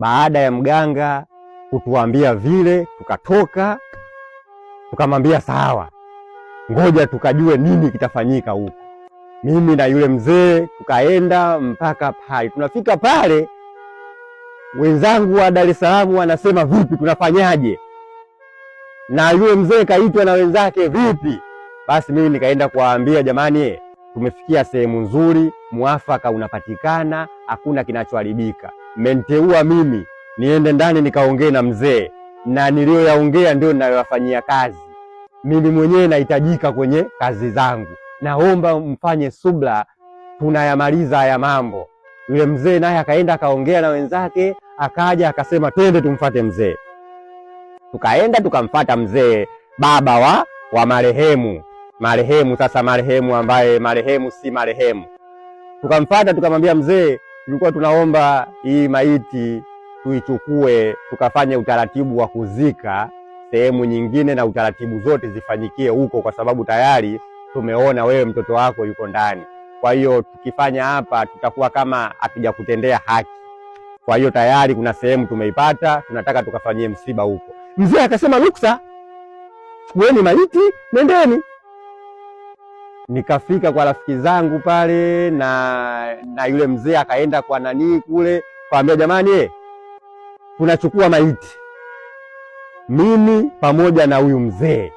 Baada ya mganga kutuambia vile, tukatoka tukamwambia sawa, ngoja tukajue nini kitafanyika huko. Mimi na yule mzee tukaenda mpaka pale. Tunafika pale, wenzangu wa Dar es Salaam wanasema vipi, tunafanyaje? Na yule mzee kaitwa na wenzake, vipi? Basi mimi nikaenda kuwaambia, jamani, tumefikia sehemu nzuri, muafaka unapatikana, hakuna kinachoharibika. Mmeniteua mimi niende ndani nikaongee na mzee, na niliyoyaongea ndio ninayoyafanyia kazi. Mimi mwenyewe nahitajika kwenye kazi zangu, naomba mfanye subra, tunayamaliza haya mambo. Yule mzee naye akaenda akaongea na wenzake, akaja akasema twende tumfuate mzee. Tukaenda tukamfuata mzee, baba wa marehemu. Sasa marehemu ambaye marehemu si marehemu. Tukamfuata tukamwambia, mzee, tulikuwa tunaomba hii maiti tuichukue tukafanye utaratibu wa kuzika sehemu nyingine, na utaratibu zote zifanyikie huko, kwa sababu tayari tumeona wewe mtoto wako yuko ndani. Kwa hiyo tukifanya hapa tutakuwa kama hatujakutendea haki. Kwa hiyo tayari kuna sehemu tumeipata, tunataka tukafanyie msiba huko. Mzee akasema, ruksa, chukueni maiti nendeni. Nikafika kwa rafiki zangu pale, na yule mzee akaenda kwa nani kule, kaambia, jamani, tunachukua maiti, mimi pamoja na huyu mzee.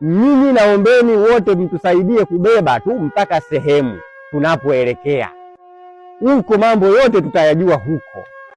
Nyinyi naombeni wote mtusaidie kubeba tu mpaka sehemu tunapoelekea huko, mambo yote tutayajua huko.